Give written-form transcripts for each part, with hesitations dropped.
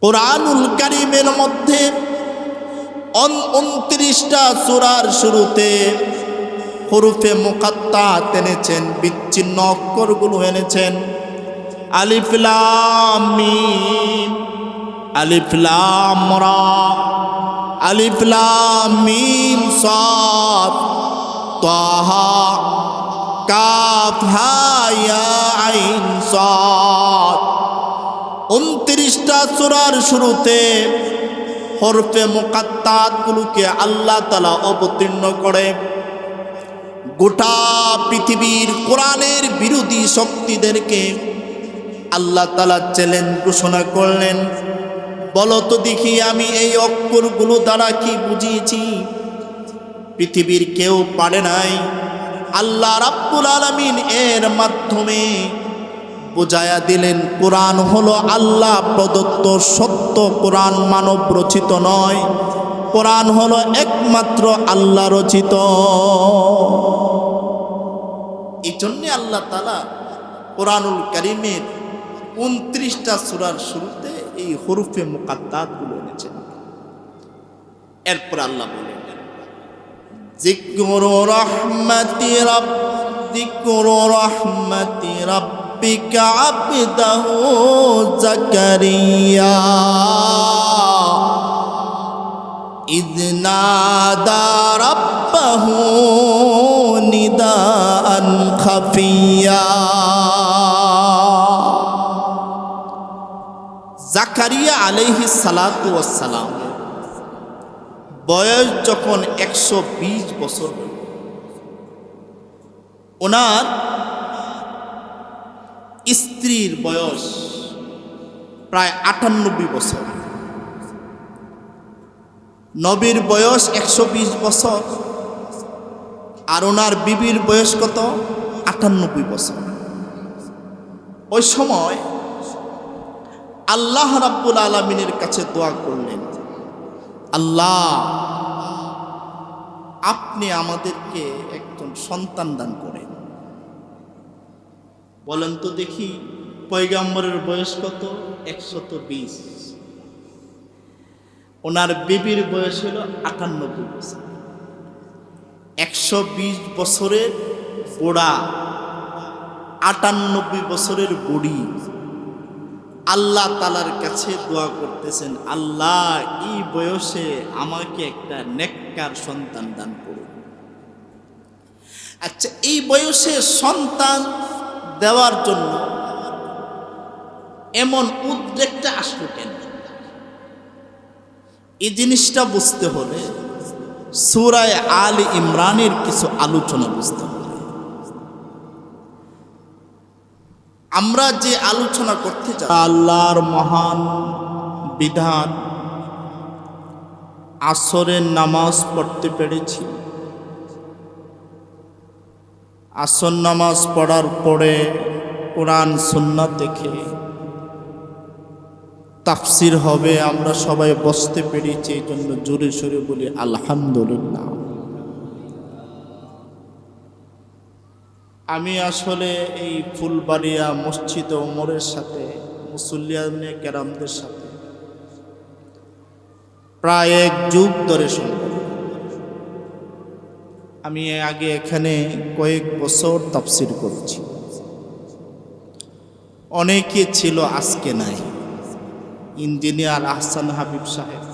কুরআনুল কারীমের মধ্যে ২৯টা সূরার শুরুতে হুরুফে মুকাত্তাত এনেছেন, বিচ্ছিন্ন অক্ষরগুলো এনেছেন। আলিফ লাম মিম, আলিফ লাম রা, আলিফ লাম মিম সাদ, তাহা, কাফ হা ইয়া আইন সাদ। ২৯টা সূরার শুরুতে হরফে মুকাত্তাত গুলোকে আল্লাহ তাআলা অবতীর্ণ করে গোটা পৃথিবীর কোরআনের বিরোধী শক্তিদেরকে আল্লাহ তাআলা চ্যালেঞ্জ ঘোষণা করলেন, বলো তো দেখি আমি এই অক্ষরগুলো দ্বারা কি বুঝিয়েছি? পৃথিবীর কেউ পারে নাই। আল্লাহ রাব্বুল আলামিন এর মাধ্যমে বুঝায়া দিলেন কোরআন হলো আল্লাহ প্রদত্ত সত্য, কোরআন মানব রচিত নয়, কোরআন হলো একমাত্র আল্লাহ রচিত। এই জন্যে আল্লাহ তাআলা কোরআনুল কারীমের ২৯টা সূরার শুরুতে এই হরফে মুকাত্তাত গুলো এনেছেন। এরপর আল্লাহ বলেন, যিকরু রাহমাতি রাব্বিকা আবদাহু যাকারিয়া ইয নাদা রাব্বাহু নিদাআন খাফিয়া। জাকারিয়া আলাইহিস সালাতু ওয়াস সালাম বয়স যখন ১২০ বছর, ওনার স্ত্রীর বয়স প্রায় ৯৮ বছর, নবীর বয়স ১২০ বছর, আর ওনার বিবির বয়স কত? ৯৮ বছর। ওই সময় আল্লাহ রাব্বুল আলামিনের কাছে দোয়া করলেন, আল্লাহ আপনি আমাদেরকে একজন সন্তান দান করেন। বলেন তো দেখি, পয়গম্বরের বয়স কত? ১২০। ওনার বিবির বয়স হলো ৯৮ বছর। ১২০ বছরের বুড়া, ৯৮ বছরের বুড়ি আল্লাহ তাআলার কাছে দোয়া করতেছেন, আল্লাহ এই বয়সে আমাকে একটা নেককার সন্তান দান করুন। আচ্ছা, এই বয়সে সন্তান দেওয়ার জন্য এমন উদ্রেকটা আসলো কেন? এই জিনিসটা বুঝতে হলে সূরা আলে ইমরানের কিছু আলোচনা বুঝতে হবে। আমরা যে আলোচনা করতে চাই, আল্লাহর মহান বিধান, আসরের নামাজ পড়তে পেরেছি। আসর নামাজ পড়ার পরে কোরআন সুন্নাত দেখে তাফসির হবে, আমরা সবাই বসতে পেরেছি। এই জন্য জোরে সোরে বলি আলহামদুলিল্লাহ। আমি আসলে এই ফুলবাড়িয়া মসজিদে ওমরের সাথে, মুসল্লিয়ানে কেরামদের সাথে প্রায় ১ যুগ ধরে সম্পর্ক। আমি আগে এখানে কয়েক বছর তাফসির করেছি। অনেকে ছিল, আজকে নাই। ইঞ্জিনিয়ার আহসান হাবিব সাহেব,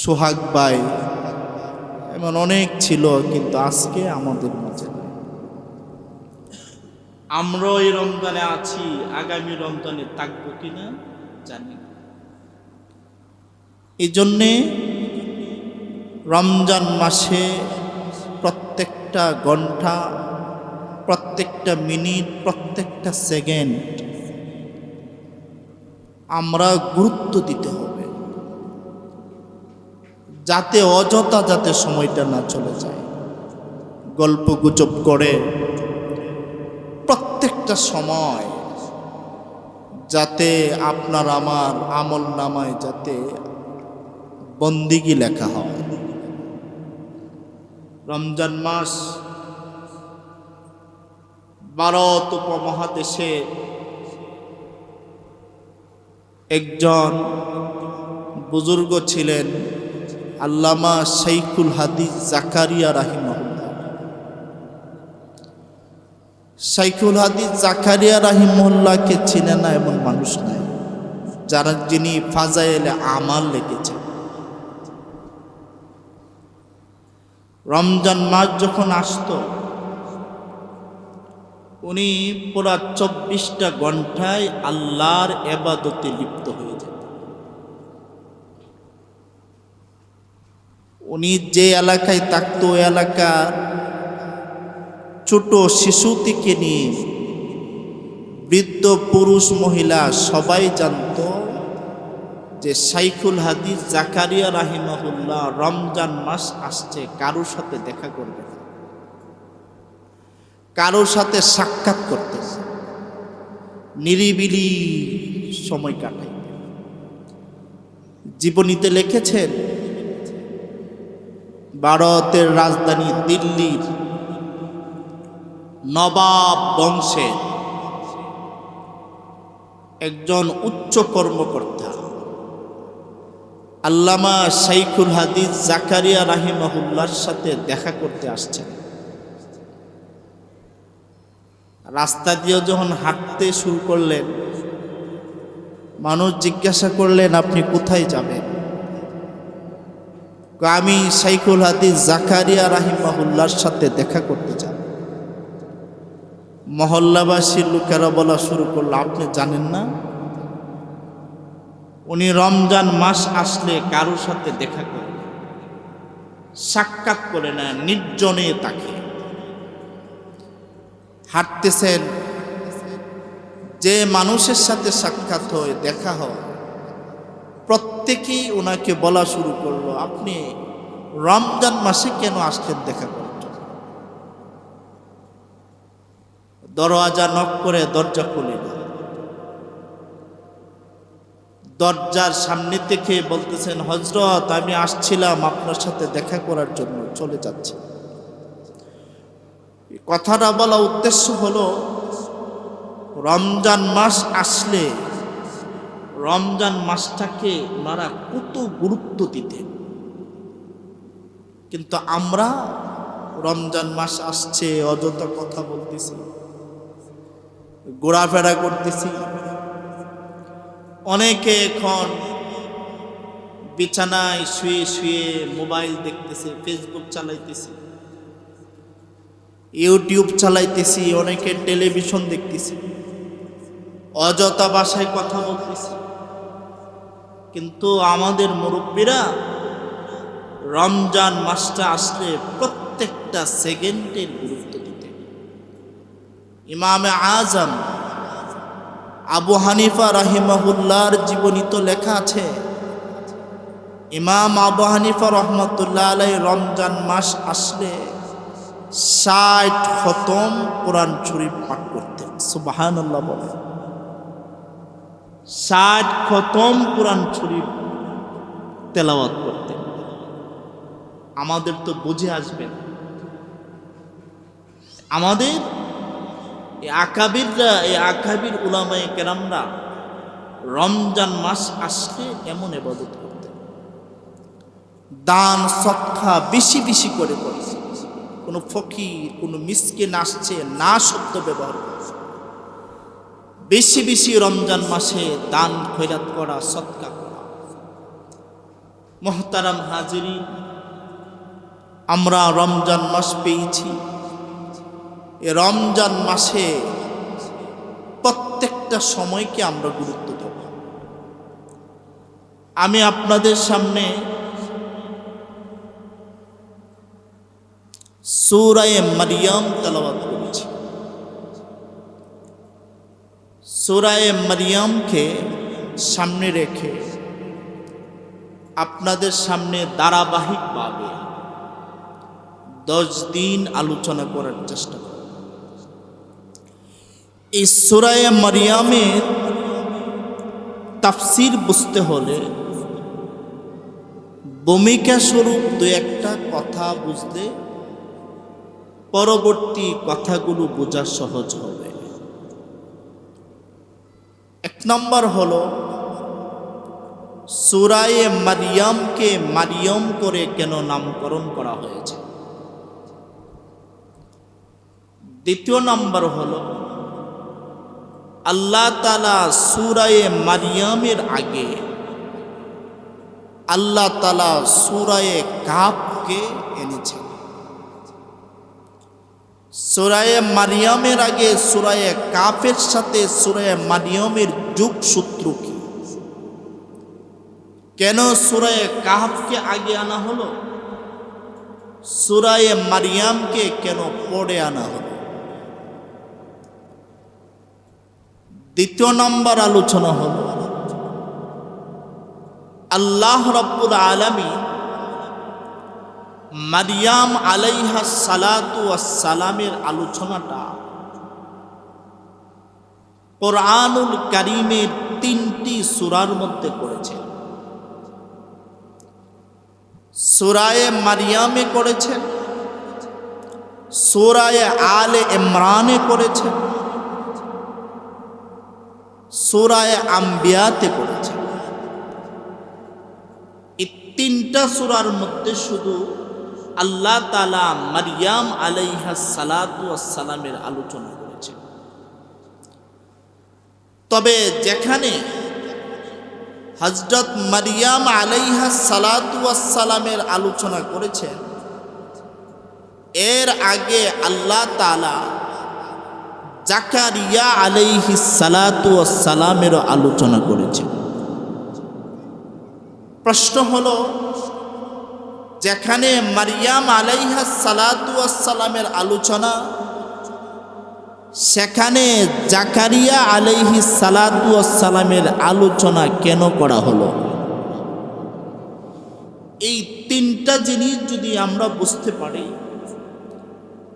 সোহাগ ভাই, এমন অনেক ছিল, কিন্তু আজকে আমাদের মাঝে নাই। আমরা এই রমজানে আছি, আগামী রমজানে থাকবো কিনা জানি না। এই জন্যে রমজান মাসে প্রত্যেকটা ঘন্টা, প্রত্যেকটা মিনিট, প্রত্যেকটা সেকেন্ড আমরা গুরুত্ব দিতে হবে, যাতে অযথা যাতে সময়টা না চলে যায়। গল্প গুজব করে প্রত্যেকটা সময় যাতে আপনার আমার আমল নামায় যাতে বন্দিগি লেখা হয়। রমজান মাস ভারত উপমহাদেশে একজন বুজুর্গ ছিলেন আল্লামা শাইখুল হাদিস জাকারিয়া রাহিমাহুল্লাহ। শাইখুল হাদিস জাকারিয়া রাহিমাহুল্লাহকে চিনে না এমন মানুষ নাই যিনি ফাজাইলে আমাল লিখেছেন। রমজান মাস যখন আসতো উনি পুরা 24টা ঘন্টায় আল্লাহর ইবাদতে লিপ্ত হয়ে যেত। উনি যে এলাকায় থাকতো ওই এলাকার ছোট শিশু থেকে নিয়ে বৃদ্ধ পুরুষ মহিলা সবাই জানতো যে শাইখুল হাদিস জাকারিয়া রাহিমাহুল্লাহ রমজান মাস আসছে, কারোর সাথে দেখা করবে না, কারোর সাথে সাক্ষাৎ করতে, নিরিবিলি সময় কাটাই। জীবনীতে লিখেছেন ভারতের রাজধানী দিল্লির নবাব বংশের একজন উচ্চ কর্মকর্তা আল্লামা শাইখুল হাদিস জাকারিয়া রাহিমাহুল্লাহর সাথে দেখা করতে আসছেন। রাস্তা দিয়ে যখন হাঁটতে শুরু করলেন, মানুষ জিজ্ঞাসা করলেন আপনি কোথায় যাবেন? আমি শাইখুল হাদিস জাকারিয়া রাহিমাহুল্লাহর সাথে দেখা করতে যাব। মহল্লাবাসীর লোকেরা বলা শুরু করলো আপনি জানেন না উনি রমজান মাস আসলে কারোর সাথে দেখা করে না, সাক্ষাৎ করে না, নির্জনে তাকে হাঁটতেছেন। যে মানুষের সাথে সাক্ষাৎ হয়, দেখা হয়, প্রত্যেকেই ওনাকে বলা শুরু করলো আপনি রমজান মাসে কেন আসলেন দেখা করার জন্য? দরওয়াজা নক করে দরজা খুলে না, দরজার সামনে থেকে বলতেছেন হযরত আমি আসছিলাম আপনার সাথে দেখা করার জন্য, চলে যাচ্ছি। কথাটা বলা উদ্দেশ্য হলো রমজান মাস আসলে রমজান মাসটাকে ওনারা কত গুরুত্ব দিতেন। কিন্তু আমরা রমজান মাস আসছে অযথা কথা বলতেছি, ঘোরাফেরা করতেছি। অনেকে এখন বিছানায় শুয়ে শুয়ে মোবাইল দেখতেছে, ফেসবুক চালাইতেছি, ইউটিউব চালাইতেছি, অনেকে টেলিভিশন দেখতেছি, অযথা ভাষায় কথা বলতেছি। কিন্তু আমাদের মুরব্বীরা রমজান মাসটা আসলে প্রত্যেকটা সেকেন্ডের গুরুত্ব দিতেন। ইমামে আজম আবু হানিফা রাহিমাহুল্লাহর জীবনী তো লেখা আছে। ইমাম আবু হানিফা রহমতুল্লাহ আলাইহি রমজান মাস আসলে 60 খতম কোরআন শরীফ পাঠ করতেন। সুবহানাল্লাহ বলে 60 খতম কোরআন শরীফ তেলাওয়াত করতেন। আমাদের তো বুঝে আসবে না, আমাদের এই আকাবির উলামায়ে কেরামরা রমজান মাস আসলে এমন ইবাদত করতেন, দান সদকা বেশি বেশি করে করতেন। কোনো ফকির কোনো মিসকিন আসছে না শব্দ ব্যবহার করছে, বেশি বেশি রমজান মাসে দান খয়রাত করা, সদকা করা। মুহতারাম হাজিরিন, আমরা রমজান মাস পেয়েছি। এই রমজান মাসে প্রত্যেকটা সময়কে আমরা গুরুত্ব দেব। আমি আপনাদের সামনে সূরা মারইয়াম তেলাওয়াত করেছি। সূরা মারইয়ামকে সামনে রেখে আপনাদের সামনে ধারাবাহিকভাবে 10 দিন আলোচনা করার চেষ্টা করব। এই সূরা মারইয়ামের তাফসীর বুঝতে হলে ভূমিকা স্বরূপ দু একটা কথা বুঝলে পরবর্তী কথাগুলো বোঝা সহজ হবে। 1 নম্বর হলো সূরায়ে মারিয়ামকে মারিয়ম করে কেন নামকরণ করা হয়েছে? দ্বিতীয় নম্বর হলো আল্লাহ তাআলা সূরায়ে মারিয়ামের আগে আল্লাহ তাআলা সূরায়ে কাহফকে এনেছেন। সূরায়ে মারিয়ামের আগে সূরায়ে কাহফের সাথে সূরায়ে মারিয়ামের যোগসূত্র কি? কেন সূরায়ে কাহফকে আগে আনা হলো? সূরায়ে মারিয়ামকে কেন পরে আনা হলো? দ্বিতীয় নম্বর আলোচনা হল আল্লাহ রাব্বুল আলামিন মারিয়াম আলাইহা সালাতু ওয়াস সালামের আলোচনাটা কোরআনুল কারীমের 3টি সূরার মধ্যে করেছেন। সূরায়ে মারিয়ামে করেছেন, সূরায়ে আলে ইমরানে করেছেন, সূরায়ে আম্বিয়াতে করেছেন। এই 3টা সূরার মধ্যে শুধু আল্লাহ তাআলা মারিয়াম আলাইহা সালাতু ওয়াস সালামের আলোচনা করেছেন। তবে যেখানে হযরত মারিয়াম আলাইহা সালাতু ওয়াস সালামের আলোচনা করেছেন, এর আগে আল্লাহ তাআলা জাকারিয়া আলাইহিস সালাতু ওয়াস সালামের আলোচনা করেছেন। প্রশ্ন হলো, যেখানে মারিয়াম আলাইহা সালাতু ওয়াস সালামের আলোচনা, সেখানে জাকারিয়া আলাইহিস সালাতু ওয়াস সালামের আলোচনা কেন করা হলো? এই 3টা জিনিস যদি আমরা বুঝতে পারি,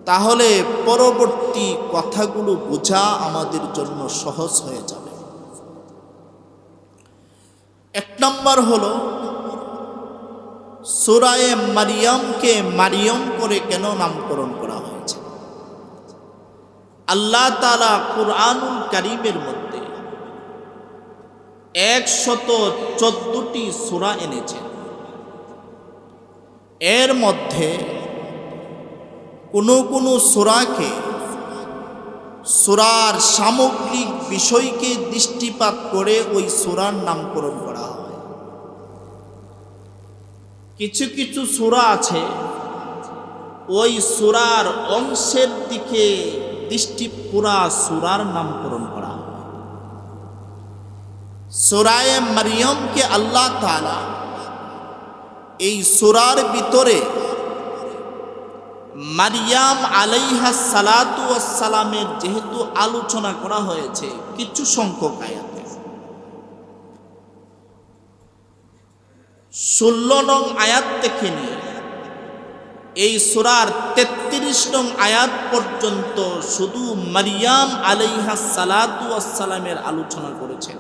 তাহলে পরবর্তী কথাগুলো বোঝা আমাদের জন্য সহজ হয়ে যাবে। 1 নম্বর হলো সূরায়ে মারিয়ামকে মারিয়ম করে কেন নামকরণ করা হয়েছে? আল্লাহ তাআলা কুরআনুল কারীমের মধ্যে 114টি সূরা এনেছেন। এর মধ্যে কোনো সূরাকে সূরার সামগ্রিক বিষয়কে দৃষ্টিপাত করে ওই সূরার নামকরণ করা হয়। কিছু সূরা আছে ওই সূরার অংশের দিকে পুরা সূরার নামকরণ করা হয়। সূরায়ে মারিয়ামকে আল্লাহ তাআলা এই সূরার ভিতরে মারিয়াম আলাইহা সালাতু ওয়াস সালামের যেহেতু আলোচনা করা হয়েছে কিছু সংখ্যক আয়াতে, 16 নং আয়াত থেকে নিয়ে এই সূরার 33 নং আয়াত পর্যন্ত শুধু মারিয়াম আলাইহা সালাতু ওয়াস সালামের আলোচনা করেছেন।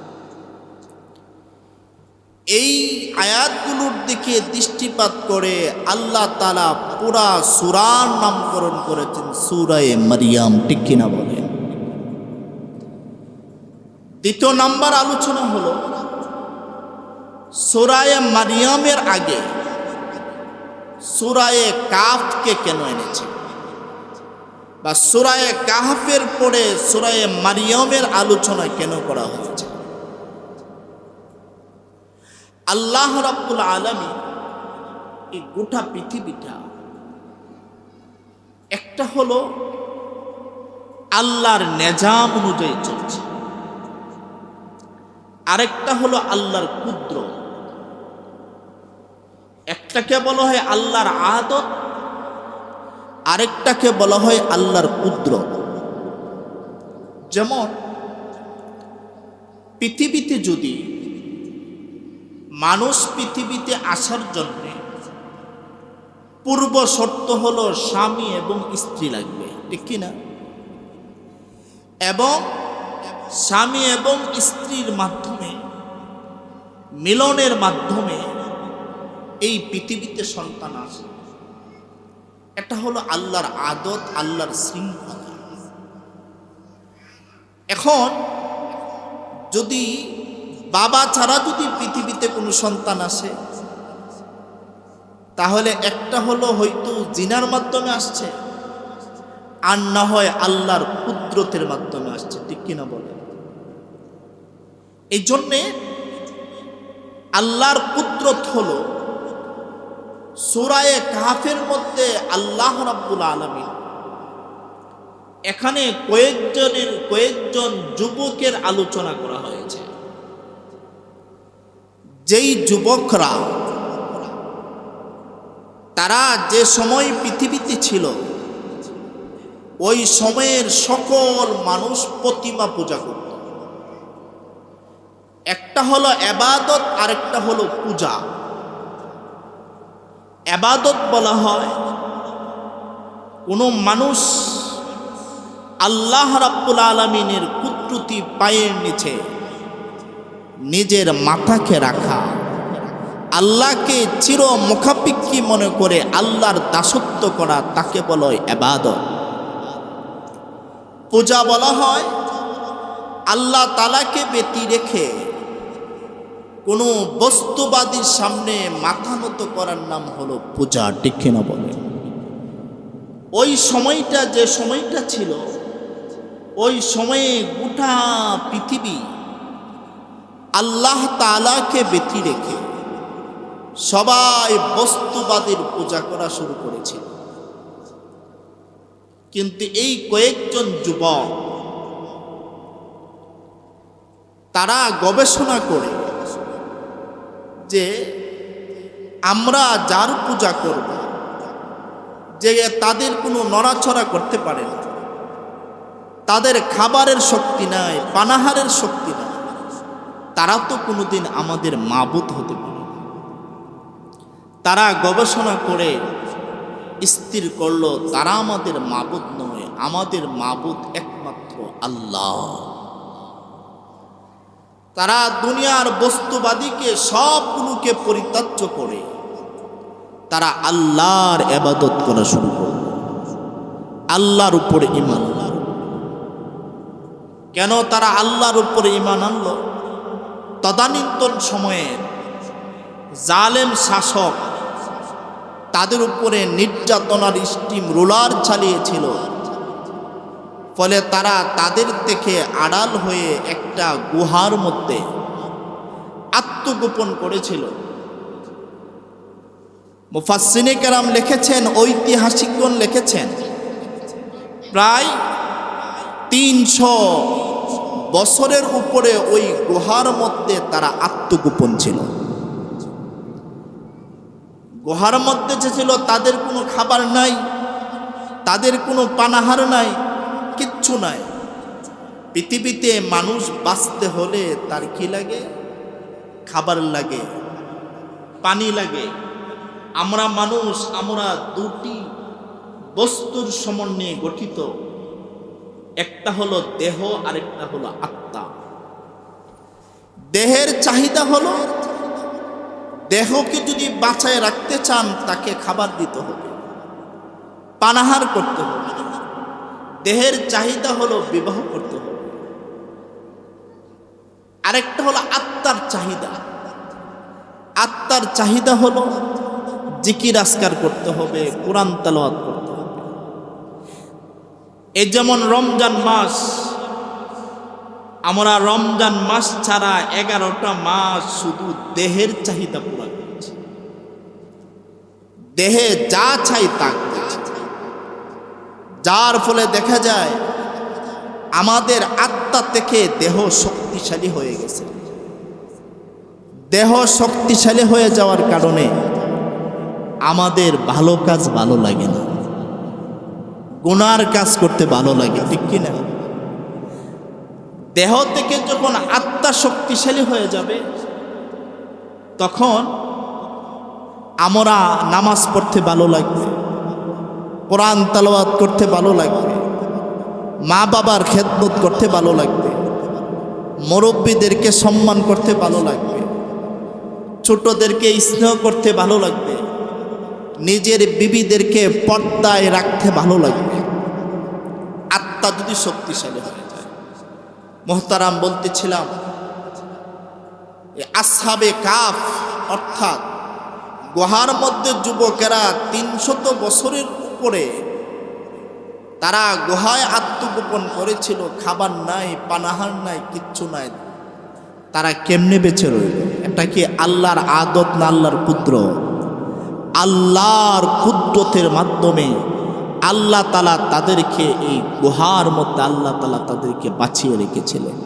এই আয়াতগুলোর দিকে দৃষ্টিপাত করে আল্লাহ তাআলা পুরা সূরার নামকরণ করেছেন সূরায়ে মারিয়াম। ঠিক কিনা বলেন? দ্বিতীয় নাম্বার আলোচনা হলো সূরায়ে মারিয়ামের আগে সূরায়ে কাহফকে কেন এনেছে, বা সূরায়ে কাহফের পরে সূরায়ে মারিয়ামের আলোচনা কেন করা হয়েছে? আল্লাহ রাব্বুল আলামিন এই গোটা পৃথিবীটা একটা হলো আল্লাহর নিজাম অনুযায়ী চলছে, আরেকটা হলো আল্লাহর কুদরত। একটাকে বলা হয় আল্লাহর আদত, আরেকটাকে বলা হয় আল্লাহর কুদরত। যেমন পৃথিবীতে যদি মানুষ পৃথিবীতে আসার জন্য পূর্ব শর্ত হলো স্বামী এবং স্ত্রী লাগবে, ঠিক কিনা? এবং স্বামী এবং স্ত্রীর মাধ্যমে মিলনের মাধ্যমে এই পৃথিবীতে সন্তান আসে। এটা হলো আল্লাহর আদত, আল্লাহর শৃঙ্খলা। এখন যদি বাবা ছাড়া যদি পৃথিবীতে কোনো সন্তান আসে, তাহলে একটা হলো হয়তো জিনার মাধ্যমে আসছে, আর না হয় আল্লাহর কুদরতের মাধ্যমে আসছে। ঠিক কিনা বলে? এই জন্যে আল্লাহর কুদরত হলো, সূরা কাহফের মধ্যে আল্লাহ রাব্বুল আলামিন এখানে কয়েকজন যুবকের আলোচনা করা হয়েছে। যেই যুবকরা তারা যে সময় পৃথিবীতে ছিল, ওই সময়ের সকল মানুষ প্রতিমা পূজা করত। একটা হলো ইবাদত, আরেকটা হলো পূজা। ইবাদত বলা হয় কোনো মানুষ আল্লাহ রাব্বুল আলামিনের কুদরতি পায়ের নিচে নিজের মাথাকে রাখা, আল্লাহকে চির মুখাপেক্ষী মনে করে আল্লাহর দাসত্ব করা, তাকে বলা হয় ইবাদত। পূজা বলা হয় আল্লাহ তাআলাকে ব্যতি রেখে কোনো বস্তুবাদীর সামনে মাথা নত করার নাম হলো পূজা। ঠিক কিনা বলে? ওই সময়টা যে সময়টা ছিল, ওই সময়ে গোটা পৃথিবী আল্লাহ তাআলাকে ব্যতি রেখে সবাই বস্তুবাদীর পূজা করা শুরু করেছিল। কিন্তু এই কয়েকজন যুবক তারা গবেষণা করে যে আমরা যার পূজা করব, যে তাদের কোনো নড়াচড়া করতে পারে না, তাদের খাবারের শক্তি নাই, পানাহারের শক্তি নাই, তারা তো কোনোদিন আমাদের মাবুদ হতে পারে না। তারা গবেষণা করে স্থির করলো তারা আমাদের মাবুদ নয়, আমাদের মাবুদ একমাত্র আল্লাহ। তারা দুনিয়ার বস্তুবাদীকে সবগুলোকে পরিত্যাজ্য করে তারা আল্লাহর ইবাদত করা শুরু করল, আল্লাহর উপরে ঈমান আনল। কেন তারা আল্লাহর উপরে ঈমান আনল? তদানীন্তন সময়ের জালেম শাসক তাদের উপরে নির্যাতনার স্টিম রোলার চালিয়েছিল, ফলে তারা তাদের থেকে আড়াল হয়ে একটা গুহার মধ্যে আত্মগোপন করেছিল। মুফাসসিরে কেরাম লিখেছেন, ঐতিহাসিকগণ লিখেছেন, প্রায় 300 বছরের উপরে ওই গুহার মধ্যে তারা আত্মগোপন ছিল। গুহার মধ্যে যে ছিল, তাদের কোনো খাবার নাই, তাদের কোনো পানাহার নাই, কিচ্ছু নাই। পৃথিবীতে মানুষ বাঁচতে হলে তার কি লাগে? খাবার লাগে, পানি লাগে। আমরা মানুষ, আমরা দুটি বস্তুর সমন্বয়ে গঠিত, একটা হলো দেহ, আরেকটা হলো আত্মা। দেহের চাহিদা হলো, দেহকে যদি বাঁচায় রাখতে চান তাকে খাবার দিতে হবে, পানাহার করতে হবে। দেহের চাহিদা হলো বিবাহ করতে হবে। আরেকটা হলো আত্মার চাহিদা। আত্মার চাহিদা হলো জিকির আজকার করতে হবে, কোরআন তেলাওয়াত করতে হবে। এই যেমন রমজান মাস, আমরা রমজান মাস ছাড়া 11টা মাস শুধু দেহের চাহিদা পূরণ করছি, দেহে যা চাই তা করছি, যার ফলে দেখা যায় আমাদের আত্মা থেকে দেহ শক্তিশালী হয়ে গেছে। দেহ শক্তিশালী হয়ে যাওয়ার কারণে আমাদের ভালো কাজ ভালো লাগে না, গুনার কাজ করতে ভালো লাগে। ঠিক কিনা? দেহ থেকে যখন আত্মা শক্তিশালী হয়ে যাবে, তখন আমরা নামাজ পড়তে ভালো লাগবে, কোরআন তেলাওয়াত করতে ভালো লাগবে, মা বাবার খেদমত করতে ভালো লাগবে, মুরব্বীদেরকে সম্মান করতে ভালো লাগবে, ছোটদেরকে স্নেহ করতে ভালো লাগবে, নিজের বিবিদেরকে পর্দায় রাখতে ভালো লাগবে, আত্মা যদি শক্তিশালী হয়ে যায়। মোহতারাম, বলতেছিলাম আসহাবে কাফ অর্থাৎ গুহার মধ্যে যুবকেরা 300 বছরের উপরে তারা গুহায় আত্মগোপন করেছিল, খাবার নাই, পানাহার নাই, কিচ্ছু নাই। তারা কেমনে বেঁচে রইল? এটা কি আল্লাহর আদত না আল্লাহর কুদরত? আল্লাহর কুদরতের মাধ্যমে আল্লাহ তাআলা তাদেরকে এই গুহার মধ্যে আল্লাহ তাআলা তাদেরকে বাঁচিয়ে রেখেছিলেন।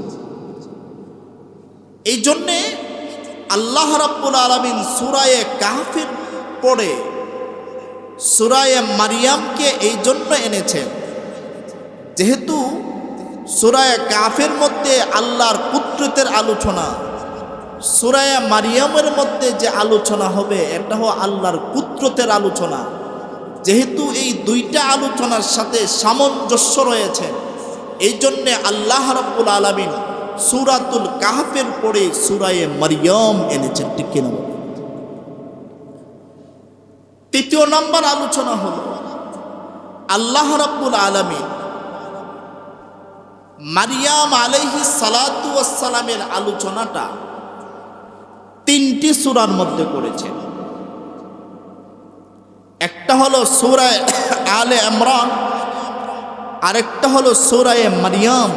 এই জন্যে আল্লাহ রাব্বুল আলামিন সূরা কাহফের পরে সূরা মারিয়ামকে এই জন্য এনেছেন, যেহেতু সূরা কাহফের মধ্যে আল্লাহর কুদরতের আলোচনা, সূরা মারিয়ামের মধ্যে যে আলোচনা হবে এটা হলো আল্লাহর কুদরতের আলোচনা। যেহেতু এই দুইটা আলোচনার সাথে সামঞ্জস্য রয়েছে, এই জন্যে আল্লাহ রাব্বুল আলামিন সূরাতুল কাহফের পরে সূরা মারিয়াম এনেছেন। ঠিক কিনা? তৃতীয় নম্বর আলোচনা হলো আল্লাহ রাব্বুল আলামিন মারিয়াম আলাইহিস সালাতু ওয়াস সালামের আলোচনাটা 3টি সূরার মধ্যে করেছেন। একটা হলো সূরা আলে ইমরান, আরেকটা হলো সূরা মারিয়াম,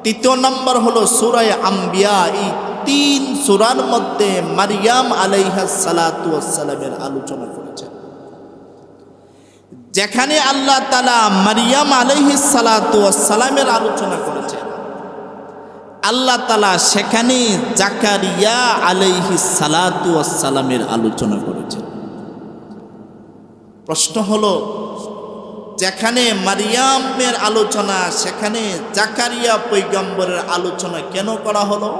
তৃতীয় নম্বর হলো সূরা আম্বিয়া। এই 3 সূরার মধ্যে মারিয়াম আলাইহিস সালাতু ওয়াস সালামের আলোচনা করেছেন। যেখানে আল্লাহ তাআলা মারিয়াম আলাইহিস সালাতু ওয়াস সালামের আলোচনা করেছেন, আল্লাহ তাআলা সেখানে জাকারিয়া আলাইহিস সালাতু ওয়াস সালামের আলোচনা করেছেন। প্রশ্ন হলো, যেখানে মারিয়ামের আলোচনা সেখানে জাকারিয়া পয়গম্বরের আলোচনা কেন করা হলো?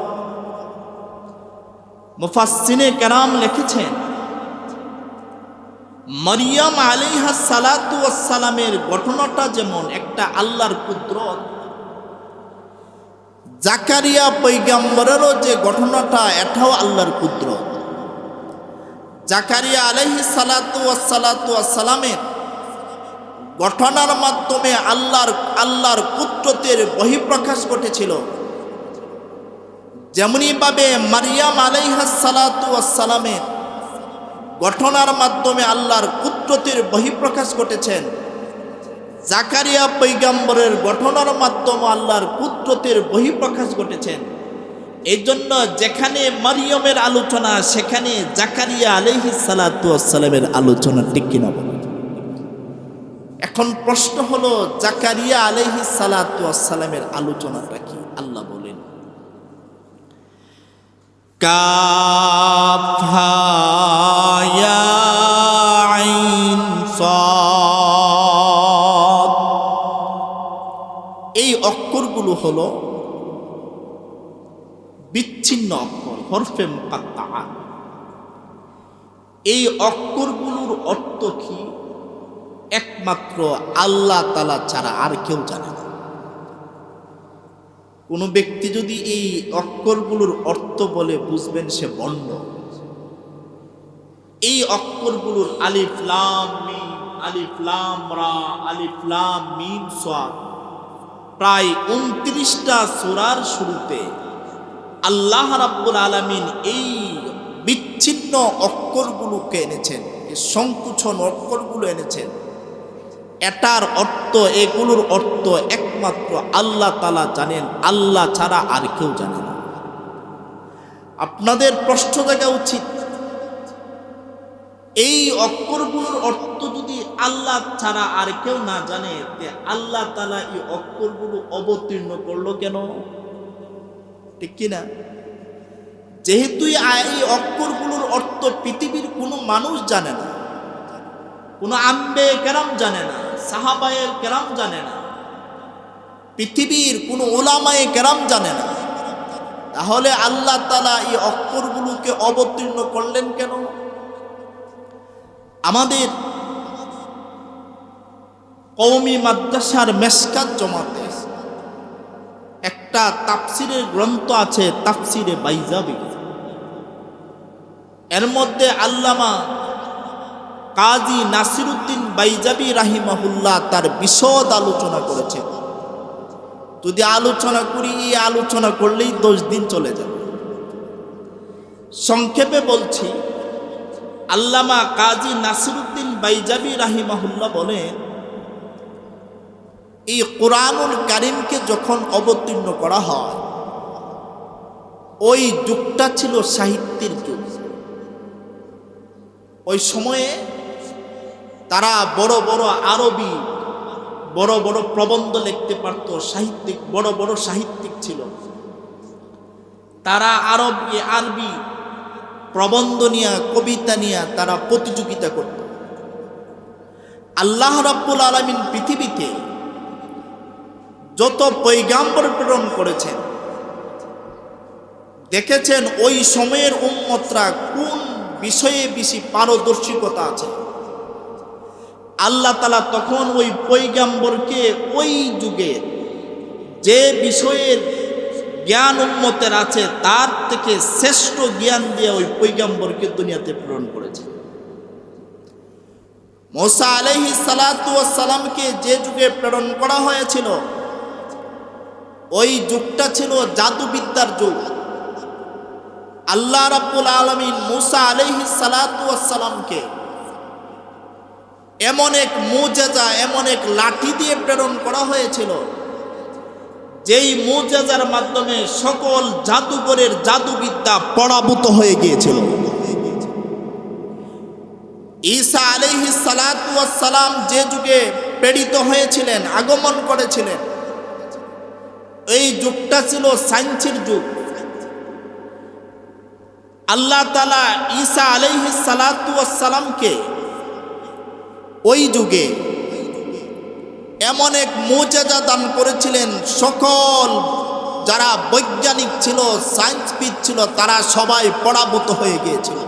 মুফাসসিরে কেরাম লিখেছেন, মারিয়াম আলাইহিস সালাতু ওয়াস সালামের ঘটনাটা যেমন একটা আল্লাহর কুদরত, জাকারিয়া পয়গম্বরেরও যে ঘটনাটা এটাও আল্লাহর কুদরত। জাকারিয়া আলাইহিস সালাতু ওয়াস সালামের ঘটনার মাধ্যমে আল্লাহর কুদরতের বহিঃপ্রকাশ ঘটেছিল, যেমনি ভাবে মারিয়াম আলাইহিস সালাতু ওয়াস সালামের ঘটনার মাধ্যমে আল্লাহর কুদরতের বহিঃপ্রকাশ ঘটেছেন। জাকারিয়া পয়গম্বরের ঘটনার মাধ্যমে আল্লাহর কুদরতের বহিঃপ্রকাশ ঘটেছেন। এই জন্য যেখানে মারিয়ামের আলোচনা সেখানে জাকারিয়া আলাইহিস সালাতু ওয়াস সালামের আলোচনা। ঠিক কিনা বলেন? এখন প্রশ্ন হলো, জাকারিয়া আলাইহিস সালাতু ওয়াস সালামের আলোচনাটা কি? আল্লাহ বলেন, কাফ হা ইয়া আইন সাদ। এই অক্ষরগুলো হলো বিচ্ছিন্ন অক্ষর, হরফে মুকাত্তাআ। এই অক্ষরগুলোর অর্থ কি একমাত্র আল্লাহ তাআলা ছাড়া আর কেউ জানে না। কোনো ব্যক্তি যদি এই অক্ষরগুলোর অর্থ বলে বুঝবেন সে ভণ্ড। এই অক্ষরগুলোর আলিফ লাম মিম, আলিফ লাম রা, আলিফ লাম মিম সাদ, প্রায় 29টা সূরার শুরুতে আল্লাহ রাব্বুল আলামিন এই বিচ্ছিন্ন অক্ষরগুলোকে এনেছেন, এই সংকুচন অক্ষরগুলো এনেছেন। এটার অর্থ, এগুলোর অর্থ একমাত্র আল্লাহ তাআলা জানেন, আল্লাহ ছাড়া আর কেউ জানে না। আপনাদের প্রশ্ন জাগা উচিত, এই অক্ষরগুলোর অর্থ যদি আল্লাহ ছাড়া আর কেউ না জানে, তে আল্লাহ তাআলা এই অক্ষরগুলো অবতীর্ণ করলো কেন? ঠিক কিনা? যেহেতু এই অক্ষরগুলোর অর্থ পৃথিবীর কোনো মানুষ জানে না, কোনো আম্বে কেরাম জানে না, সাহাবায়ে কেরাম জানে না, পৃথিবীর কোনো উলামায়ে কেরাম জানে না, তাহলে আল্লাহ তাআলা এই অক্ষরগুলোকে অবতীর্ণ করলেন কেন? আমাদের কওমি মাদ্রাসার মেশকাত জমাতে একটা তাফসিরের গ্রন্থ আছে, তাফসিরে বাইজাবি। এর মধ্যে আল্লামা কাজী নাসিরউদ্দিন বাইজাবি রাহিমাহুল্লাহ তার বিশদ আলোচনা করেছেন। যদি আলোচনা করি, এই আলোচনা করলেই 10 দিন চলে যাবে। সংক্ষেপে বলছি, আল্লামা কাজী নাসিরউদ্দিন বাইজাবি রাহিমাহুল্লাহ বলেন, এই কোরআনুল কারীমকে যখন অবতীর্ণ করা হয়, ওই যুগটা ছিল সাহিত্যের যুগ। ওই সময়ে তারা বড় বড় আরবি বড় বড় প্রবন্ধ লিখতে পারত, সাহিত্যিক বড় বড় সাহিত্যিক ছিল। তারা আরবি প্রবন্ধ নিয়ে, কবিতা নিয়ে তারা প্রতিযোগিতা করত। আল্লাহ রাব্বুল আলামিন পৃথিবীতে যত পয়গাম্বর প্রেরণ করেছেন, দেখেছেন ওই সময়ের উম্মতরা কোন বিষয়ে বেশি পারদর্শিকতা আছে। আল্লাহ তাআলা তখন ওই পয়গাম্বরকে ওই যুগে যে বিষয়ের জ্ঞান উম্মতের আছে তার থেকে শ্রেষ্ঠ জ্ঞান দিয়ে ওই পয়গাম্বরকে দুনিয়াতে প্রেরণ করেছেন। মুসা আলাইহিস সালাতু ওয়াস সালামকে যে যুগে প্রেরণ করা হয়েছিল, ওই যুগটা ছিল জাদুবিদ্যার যুগ। আল্লাহ রাব্বুল আলামিন মুসা আলাইহিস সালাতু ওয়াস সালামকে এমন এক মুজিজা, এমন এক লাঠি দিয়ে প্রেরণ করা হয়েছিল, যেই মুজিজার মাধ্যমে সকল জাদুঘরের জাদুবিদ্যা পরাভূত হয়ে গিয়েছিল। ঈসা আলাইহিস সালাতু ওয়াস সালাম যে যুগে প্রেরিত হয়েছিলেন, আগমন করেছিলেন, এই যুগটা ছিল সায়েন্সের যুগ। আল্লাহ তাআলা ঈসা আলাইহিস সালাতু ওয়াস সালামকে ওই যুগে এমন এক মুজিজা দান করেছিলেন, সকল যারা বৈজ্ঞানিক ছিল, সায়েন্সবিদ ছিল, তারা সবাই পরাভূত হয়ে গিয়েছিল।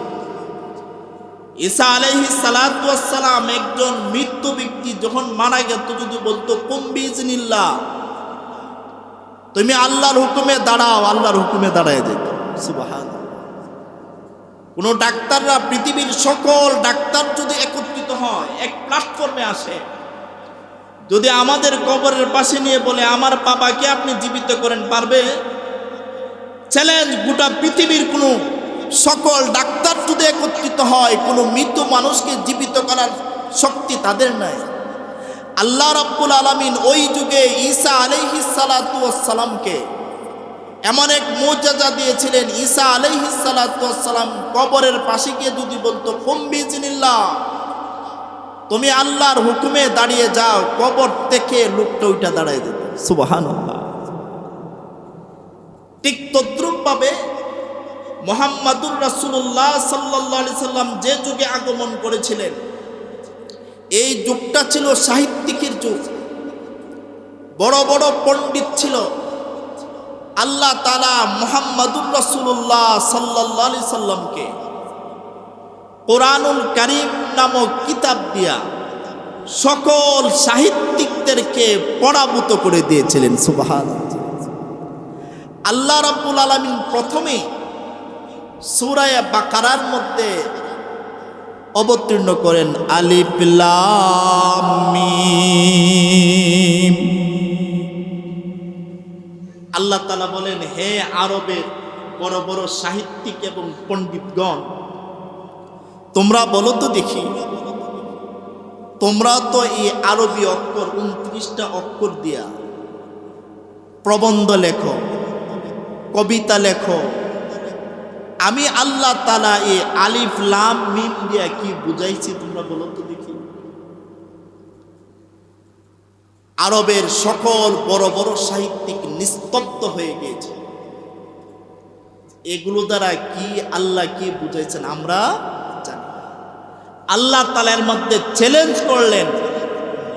ঈসা আলাইহিস সালাতু ওয়াস সালাম একজন মৃত ব্যক্তি যখন মারা যেত, যদি বলতো কুম বিইজনিল্লাহ, তুমি আল্লাহর হুকুমে দাঁড়াও, আল্লাহর হুকুমে দাঁড়ায় যেত। সুবহানাল্লাহ। কোন ডাক্তাররা, পৃথিবীর সকল ডাক্তার যদি একত্রিত হয়, এক প্ল্যাটফর্মে আসে, যদি আমাদের কবরের পাশে নিয়ে বলে আমার বাবাকে আপনি জীবিত করেন, পারবে? চ্যালেঞ্জ। গোটা পৃথিবীর কোন সকল ডাক্তার যদি একত্রিত হয়, কোনো মৃত মানুষকে জীবিত করার শক্তি তাদের নাই। আল্লাহ রাব্বুল আলামিন ওই যুগে ঈসা আলাইহিস সালাতু ওয়াস সালামকে এমন এক মুজিজা দিয়েছিলেন। ঈসা আলাইহিস সালাতু ওয়াস সালাম কবরের পাশে গিয়ে যদি বলতো কুম বিইজনিল্লাহ, তুমি আল্লাহর হুকুমে দাঁড়িয়ে যাও, কবর থেকে লোকটা ওইটা দাঁড়ায় যেত। সুবহানাল্লাহ। ঠিক তদ্রূপভাবে মুহাম্মাদুর রাসূলুল্লাহ সাল্লাল্লাহু আলাইহি সাল্লাম যে যুগে আগমন করেছিলেন, এই যুগটা ছিল সাহিত্যিকের যুগ। বড় বড় পণ্ডিত ছিল। আল্লাহ তাআলা মুহাম্মাদুর রাসূলুল্লাহ সাল্লাল্লাহু আলাইহি সাল্লামকে কোরআনুল কারীম নামক কিতাব দিয়া সকল সাহিত্যিকদেরকে পরাভূত করে দিয়েছিলেন। সুবহানাল্লাহ। আল্লাহ রাব্বুল আলামিন প্রথমে সূরা বাকারার মধ্যে অবতীর্ণ করেন আলিফ লাম মিম। আল্লাহ তাআলা বলেন, হে আরবের বড় বড় সাহিত্যিক এবং পণ্ডিতগণ, তোমরা বলো তো দেখি, তোমরা তো এই আরবি অক্ষর 29টা অক্ষর দিয়া প্রবন্ধ লেখো, কবিতা লেখো, আমি আল্লাহ তাআলা এই আলিফ লাম মিম দিয়া কি বুঝাইছি তোমরা বলো তো দেখি। আরবের সকল বড় বড় সাহিত্যিক নিস্তব্ধ হয়ে গিয়েছে। এগুলো দ্বারা কি আল্লাহ কি বুঝাইছেন আমরা জানি। আল্লাহ তাআলার মধ্যে চ্যালেঞ্জ করলেন,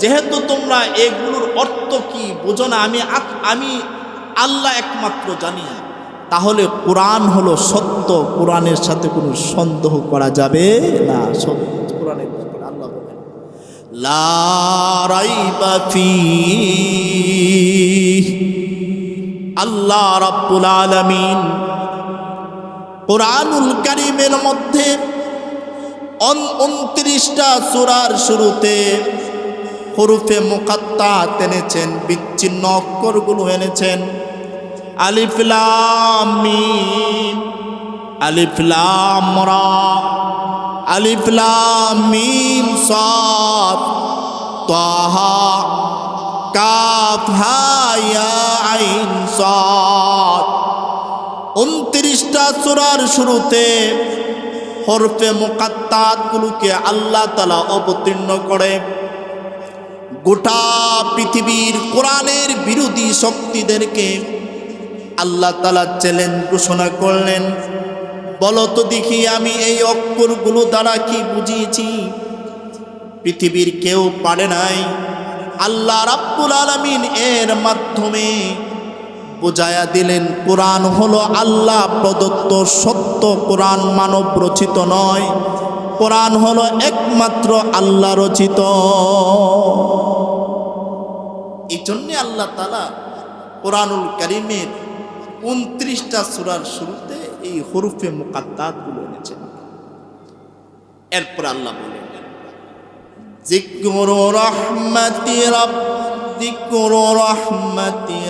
যেহেতু তোমরা এগুলোর অর্থ কি বুঝো না, আমি আল্লাহ একমাত্র জানি, তাহলে কোরআন হলো সত্য, কোরআনের সাথে কোনো সন্দেহ করা যাবে না। সত্য কোরআনের আল্লাহ বলেন লা রাইবা ফীহি। আল্লাহ রাব্বুল আলামিন কোরআনুল কারীমের মধ্যে 29টা সূরার শুরুতে হরফে মুকাত্তাত এনেছেন, বিচ্ছিন্ন অক্ষরগুলো এনেছেন। আলিফ লাম মিম আলিফ লাম রা, আলিফ লাম মিম সাদ, তাহা কাফ হা ইয়া আইন সাদ। 29টা সূরার শুরুতে হরফে মুকাত্তাতগুলোকে আল্লাহ তাআলা অবতীর্ণ করে গোটা পৃথিবীর কোরআনের বিরোধী শক্তিদেরকে আল্লাহ তাআলা চ্যালেঞ্জ ঘোষণা করলেন, বলো তো দেখি আমি এই অক্ষরগুলো দ্বারা কি বুঝিয়েছি? পৃথিবীর কেউ পারে নাই। আল্লাহ রাব্বুল আলামিন এর মাধ্যমে বুঝায়া দিলেন কোরআন হলো আল্লাহ প্রদত্ত সত্য, কোরআন মানব রচিত নয়, কোরআন হলো একমাত্র আল্লাহ রচিত। এই জন্যে আল্লাহ তাআলা কোরআনুল কারীমের 29টা সূরার শুরুতে এই হরফে মুকাত্তাতগুলো এনেছেন। এরপর আল্লাহ বলেন যিকরু রাহমাতি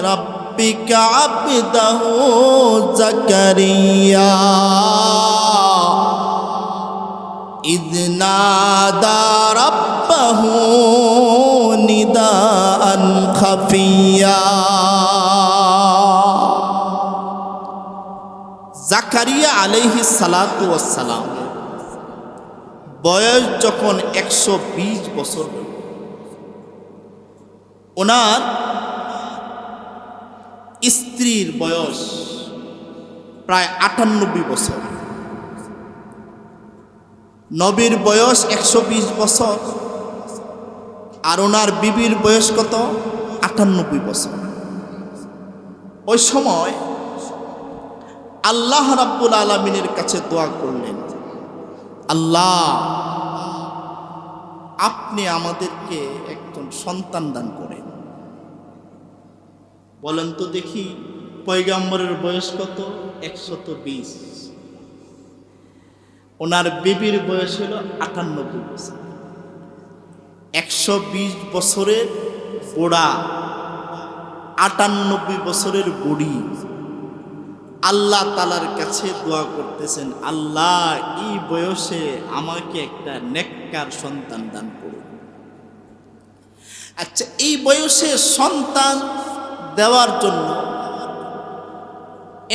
রাব্বিকা আবদাহু জাকারিয়া ইয নাদা রাব্বাহু নিদাআন খাফিয়া। জাকারিয়া আলাইহিস সালাতু ওয়াস সালাম বয়স যখন 120 বছর, ওনার স্ত্রীর বয়স প্রায় 98 বছর, নবীর বয়স 120 বছর, আর ওনার বিবির বয়স কত? 98 বছর। ওই সময় আল্লাহ রাব্বুল আলামিনের কাছে দোয়া করলেন, আল্লাহ আপনি আমাদেরকে একজন সন্তান দান করেন। বলেন তো দেখি পয়গম্বরের বয়স কত? 120। ওনার বিবির বয়স হলো 98 বছর। 120 বছরের বুড়া, 98 বছরের বুড়ি আল্লাহ তাআলার কাছে দোয়া করতেছেন, আল্লাহ এই বয়সে আমাকে একটা নেককার সন্তান দান করুন। আচ্ছা, এই বয়সে সন্তান দেওয়ার জন্য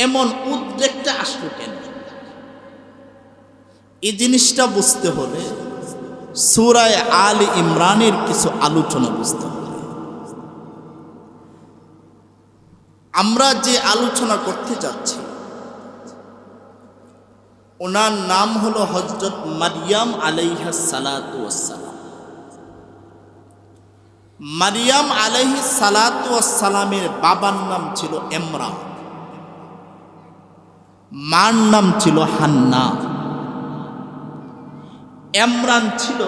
এমন উদ্রেকটা আসলো কেন? এই জিনিসটা বুঝতে হলে সূরা আলে ইমরানের কিছু আলোচনা বুঝতে হবে। আমরা যে আলোচনা করতে যাচ্ছি ওনার নাম হলো হযরত মারইয়াম আলাইহিস সালাতু ওয়াস সালাম। মারইয়াম আলাইহিস সালাতু ওয়াস সালামের বাবার নাম ছিল ইমরান, মার নাম ছিল হান্না। ইমরান ছিল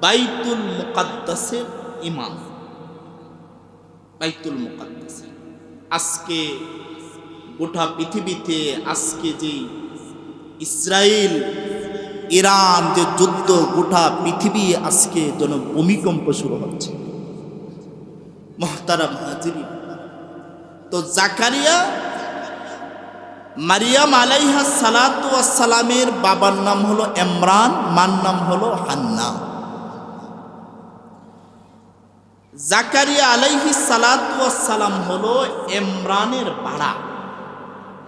বাইতুল মুকাদ্দাসের ইমাম। বাইতুল মুকাদ্দাস আজকে গোটা পৃথিবীতে আজকে যে ইসরায়েল ইরান যে যুদ্ধ, গোটা পৃথিবী আজকে যেন ভূমিকম্প শুরু হচ্ছে। মুহতারাম হাজিরিন, তো জাকারিয়া মারইয়াম আলাইহিস সালাতু ওয়াস সালামের বাবার নাম হলো ইমরান, মার নাম হলো হান্না। জাকারিয়া আলাইহিস সালাতু ওয়াস সালাম হলো ইমরানের ভাড়া।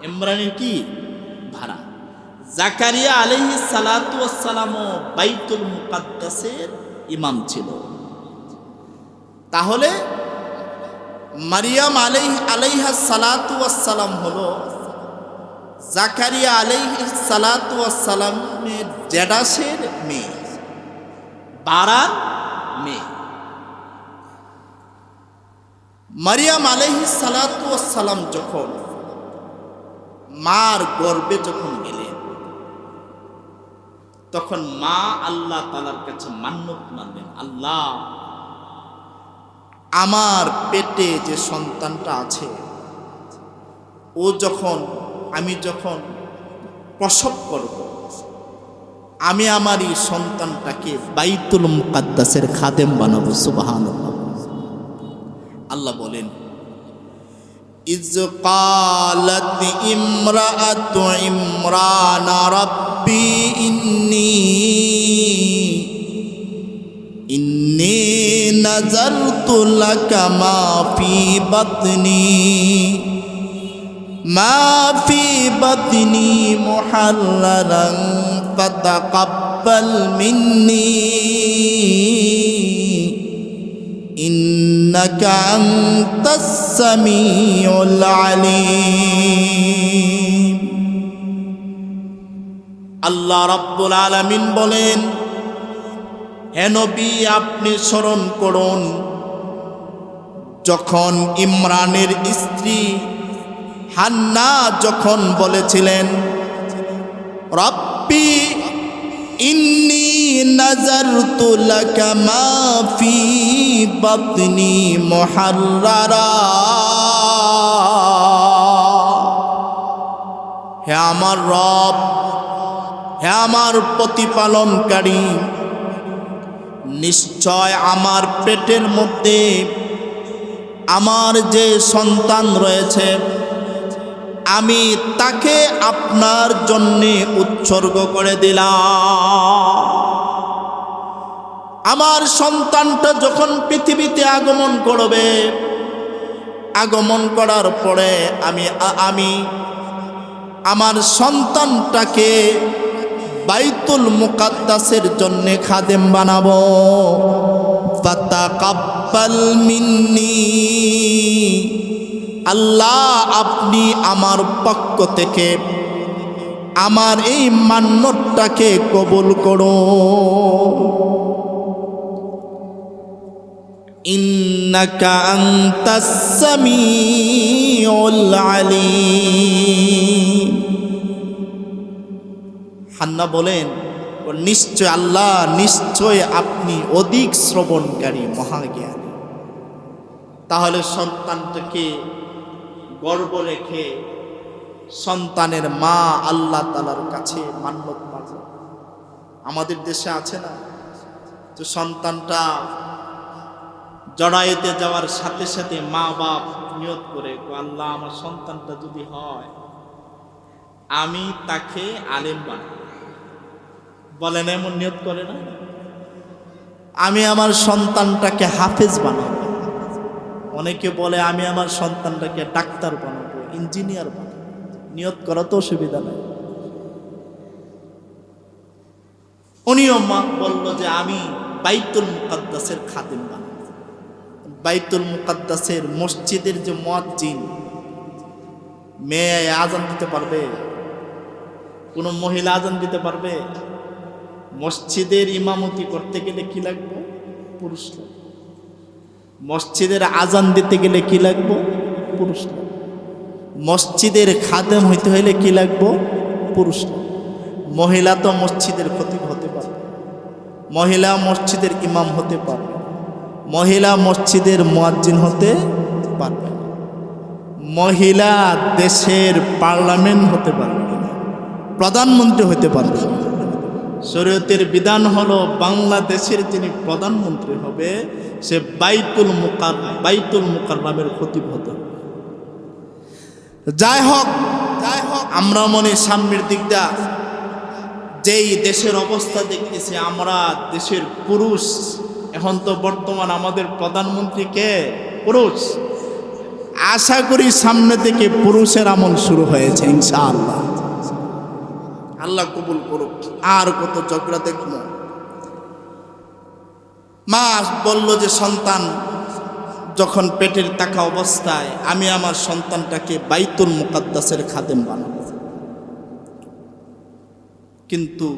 ইমরানের কি ভাড়া? জাকারিয়া আলাইহিস সালাতু ওয়াস সালামও বাইতুল মুকাদ্দাসের ইমাম ছিল। তাহলে মারইয়াম আলাইহিস সালাতু ওয়াস সালাম হলো জাকারিয়া আলাইহিস সালাতু ওয়াস সালামের জেঠাশের মেয়ে, বারার মেয়ে। মারইয়াম আলাইহিস সালাতু ওয়াস সালাম যখন মার গর্ভে যখন গেলেন, তখন মা আল্লাহ তাআলার কাছে মান্নত মানলেন, আল্লাহ আমার পেটে যে সন্তানটা আছে ও যখন আমি যখন প্রসব করব, আমি আমার এই সন্তানটাকে বাইতুল মুকাদ্দাসের খাদেম বানাবো। সুবহানাল্লাহ। আল্লাহ বলেন إذ قالت امرأة عمران ربي إني نذرت لك ما في بطني محررا فتقبل مني إنك أنت السميع العليم আল্লাহ রাব্বুল আলামিন বলেন, হে নবী আপনি স্মরণ করুন যখন ইমরানের স্ত্রী হান্না যখন বলেছিলেন, রব্বি ইন্নী নাযারতু লাকা মা ফি বাতনি মুহাররারা, হে আমার রব, হে আমার প্রতিপালনকারী, নিশ্চয় আমার পেটের মধ্যে আমার যে সন্তান রয়েছে আমি তাকে আপনার জন্যে উৎসর্গ করে দিলাম। আমার সন্তানটা যখন পৃথিবীতে আগমন করবে, আগমন করার পরে আমি আমার সন্তানটাকে বাইতুল মুকাদ্দাসের জন্য খাদেম বানাবো। ফাতাকাব্বাল মিন্নি, আল্লাহ আপনি আমার পক্ষ থেকে আমার এই মান্যতটাকে কবুল করো। ইন্নাকা আনতাস সামিউল আলিম। হান্না বলেন, নিশ্চয় আল্লাহ, নিশ্চয় আপনি অধিক শ্রবণকারী, মহাজ্ঞানী। তাহলে সন্তানটাকে গর্ব রেখে সন্তানের মা আল্লাহ তাআলার কাছে মান্যত মাগল। আমাদের দেশে আছে না, তো সন্তানটা জড়াইতে যাওয়ার সাথে সাথে মা বাপ নিয়ত করে, আল্লাহ আমার সন্তানটা যদি হয় আমি তাকে আলেম বানাবো। বলেন এমন নিয়ত করে না? আমি আমার সন্তানটাকে হাফেজ বানাবো। অনেকে বলে আমি আমার সন্তানটাকে ডাক্তার বানাবো, ইঞ্জিনিয়ার বানাবো। নিয়ত করা তো অসুবিধা নেই। উনিও মা বলল যে আমি বাইতুল মুকাদ্দাসের খাদেম বানাবো। বাইতুল মুকাদ্দাসের মসজিদের যে মুয়াজ্জিন, মেয়ে আজান দিতে পারবে? কোনো মহিলা আজান দিতে পারবে? মসজিদের ইমামতি করতে গেলে কি লাগবে? পুরুষ লাগবে। মসজিদের আজান দিতে গেলে কি লাগবে? পুরুষ লাগবে। মসজিদের খাদেম হইতে হইলে কি লাগবে? পুরুষ লাগবে। মহিলা তো মসজিদের খতিব হতে পারবে, মহিলা মসজিদের ইমাম হতে পারবে, মহিলা মসজিদের মুয়াজ্জিন হতে পারবে, মহিলা দেশের পার্লামেন্ট হতে পারবে, প্রধানমন্ত্রী হতে পারবে। শরীয়তের বিধান হলো বাংলাদেশের যিনি প্রধানমন্ত্রী হবে সে বাইতুল মুকাররমের খতিব হতে হবে। যাই হোক, আমরা মনে সামনের দিকটা যেই দেশের অবস্থা দেখতেছি, আমরা দেশের পুরুষ, এখন তো বর্তমান আমাদের প্রধানমন্ত্রী কে? পুরুষ। আশা করি সামনে থেকে পুরুষের আমল শুরু হয়েছে ইনশাআল্লাহ। আল্লাহ কবুল করুক। আর কত ঝগড়া দেখলো। মা বলল যে সন্তান যখন পেটের থাকা অবস্থায় আমি আমার সন্তানটাকে বাইতুল মুকাদ্দাসের খাদেম বানাবো। কিন্তু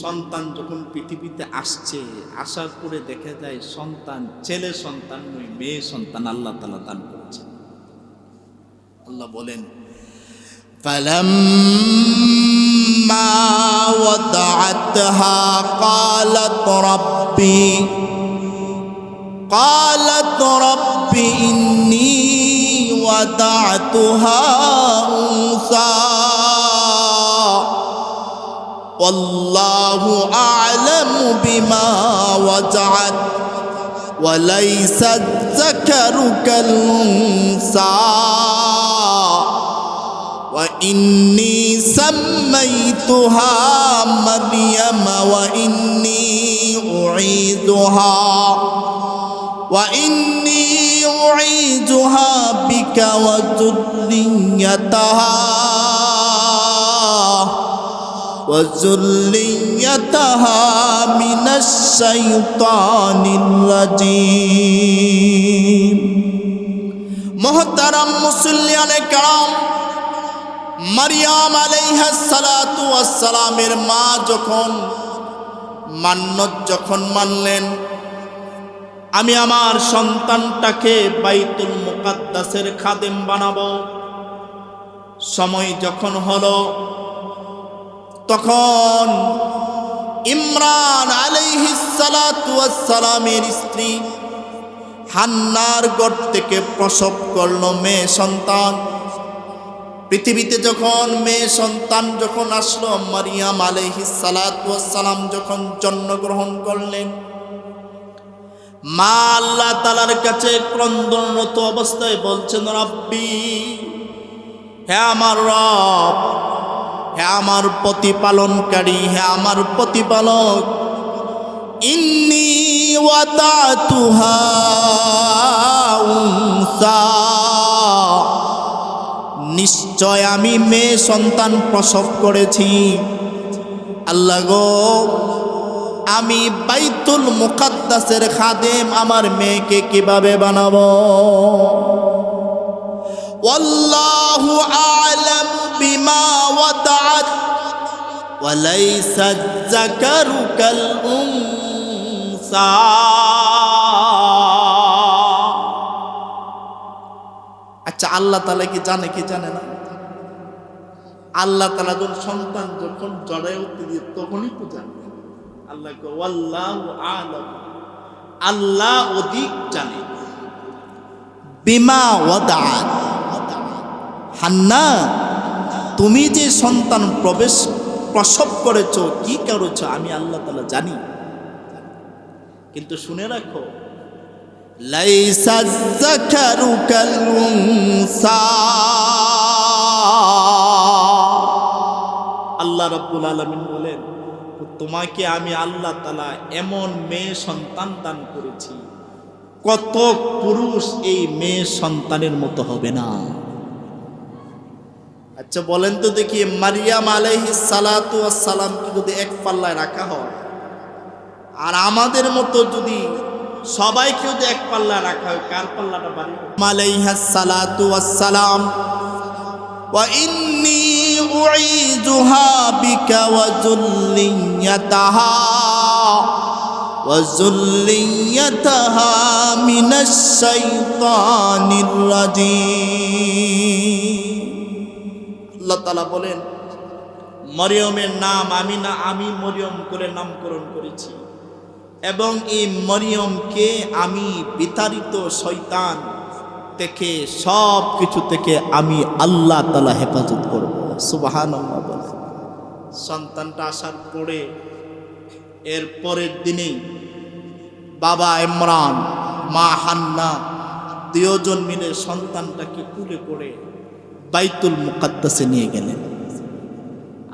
সন্তান যখন পৃথিবীতে আসছে, আসার পরে দেখা যায় সন্তান ছেলে সন্তান নয়, মেয়ে সন্তান আল্লাহ তাআলা দান করেছেন। আল্লাহ বলেন, فلما وضعتها قالت رب إني وضعتها أنثى والله أعلم بما وضعت وليس الذكر كالأنثى وإني سميتها مريم وإني أعيذها بك وذريتها من الشيطان الرجيم محترم মুসল্লিয়ান کرام মারিয়াম আলাইহিস সালাতু ওয়াস সালামের মা যখন মানলেন আমি আমার সন্তানটাকে বাইতুল মুকাদ্দাসের খাদেম বানাবো, সময় যখন হলো তখন ইমরান আলাইহিস সালাতু ওয়াস সালামের স্ত্রী হান্নার গর্ভ থেকে প্রসব করলো মেয়ে সন্তান। পৃথিবীতে যখন মেয়ে সন্তান যখন আসলো, মারিয়াম আলাইহিস সালাতু ওয়াস সালাম যখন জন্মগ্রহণ করলেন, মা আল্লাহ তাআলার কাছে ক্রন্দনরত অবস্থায় বলছেন, রব্বি, হে আমার রব, হে আমার প্রতিপালনকারী, হে আমার প্রতিপালক, ইন্নী ওয়াতাতুহা উনসা, নিশ্চয় আমি মেয়ে সন্তান প্রসব করেছি। আল্লাহ গো, আমি বাইতুল মুকাদ্দাসের খাদেম আমার মেয়েকে কিভাবে বানাবো? ওয়াল্লাহু আ'লাম বিমা ওয়াদাত ওয়া লাইসা যাকারু কাল উনসা। আচ্ছা, আল্লাহ তাআলা কি জানে কি জানে না? আল্লাহ তাআলা যখন সন্তান যখন জরায়ুতে দিয়ে তখনই তো জানে। আল্লাহ কো ওয়াল্লাহু আ'লাম, আল্লাহ অধিক জানে। বিমা ওয়াদাত, হান্না তুমি যে সন্তান প্রসব করেছো, কি করেছো, আমি আল্লাহ তাআলা জানি। কিন্তু শুনে রাখো, লাইসা যাকারু কাল উনসা, আল্লাহ রাব্বুল আলামিন বলেন, তোমাকে আমি আল্লাহ তাআলা এমন মেয়ে সন্তান দান করেছি, কত পুরুষ এই মেয়ে সন্তানের মতো হবে না। আচ্ছা বলেন তো দেখি, মারিয়াম আলাইহিস সালাতু ওয়াস সালামকে যদি এক পাল্লায় রাখা হয়, আর আমাদের মতো যদি সবাইকে যদি এক পাল্লায় রাখা হয়, কার পাল্লাটা ভারী হবে? আলাইহিস সালাতু ওয়াস সালাম, ওয়া ইন্নী উঈযুহা বিকা ওয়া যুররিয়াতাহা মিনাশ শাইতানির রাজীম। আল্লাহ তাআলা বলেন, মরিয়মের নাম আমি মরিয়ম করে নামকরণ করেছি, এবং এই মরিয়মকে আমি বিতাড়িত শয়তান থেকে, সব কিছু থেকে আমি আল্লাহ তাআলা হেফাজত করব। সুবহানাল্লাহ বলে সন্তানটা আসার পরে এর পরের দিনেই বাবা ইমরান, মা হান্না দুজন মিলে সন্তানটাকে কুলে করে বাইতুল মুকাদ্দাসে নিয়ে গেলেন।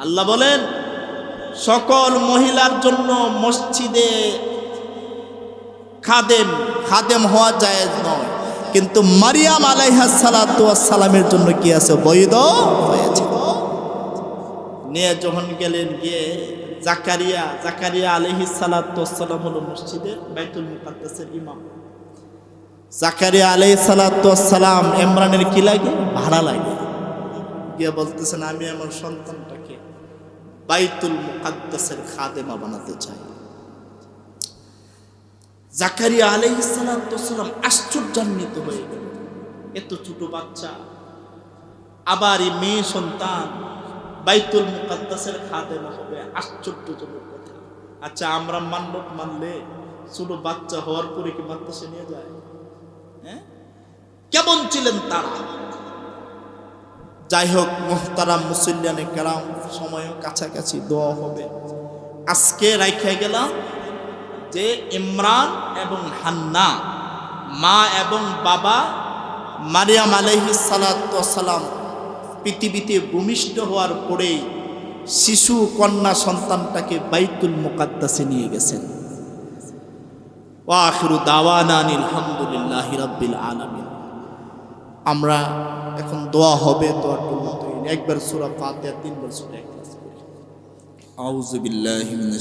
আল্লাহ বলেন, সকল মহিলার জন্য মসজিদে খাদেম হওয়া জায়েজ নয়, কিন্তু মারিয়াম আলাইহিস সালাতু ওয়াস সালামের জন্য কি আছে? বৈধ হয়েছে। নিয়ে যখন গেলেন, গিয়ে জাকারিয়া আলাইহিস সালাতু ওয়াস সালাম হলো মসজিদের বাইতুল মুকাদ্দাসের ইমাম। জাকারিয়া আলাইহিস সালাতু ওয়াস সালাম ইমরানের কি লাগে? ভাড়া লাগে। গিয়ে বলতেছেন, আমি আমার সন্তানটাকে বাইতুল মুকাদ্দাসের খাদেমা বানাতে চাই। জাকারিয়া আলাইহিস সালাতু ওয়াস সালাম আশ্চর্যান্বিত হয়ে গেল, এত ছোট বাচ্চা, আবার এই মেয়ে সন্তান বাইতুল মুকাদ্দাসের খাদেমা হবে, আশ্চর্যজনক কথা। আচ্ছা, আমরা মানলে ছোট বাচ্চা হওয়ার পরে কি মাদ্রাসা নিয়ে যায়? হ্যাঁ, কেমন ছিলেন তারা? যাই হোক, মুহতারাম মুসল্লিয়ানে কেরাম, সময়ও কাছাকাছি, দোয়া হবে। আজকে রাইখা গেলাম যে ইমরান এবং হান্না, মা এবং বাবা মারিয়াম আলাইহিস সালাতু ওয়াস সালাম, পৃথিবীতে ভূমিষ্ঠ হওয়ার পরেই শিশু কন্যা সন্তানটাকে বাইতুল মুকাদ্দাসে নিয়ে গেছেন। ওয়া আখিরু দাওয়ানা আলহামদুলিল্লাহি রাব্বিল আলামিন। আমরা এখন দোয়া হবে, দোয়ার জন্য একবার সূরা ফাতিহা 3 বার সূরা ইখলাস পড়ি। আউযু বিল্লাহি মিনাশ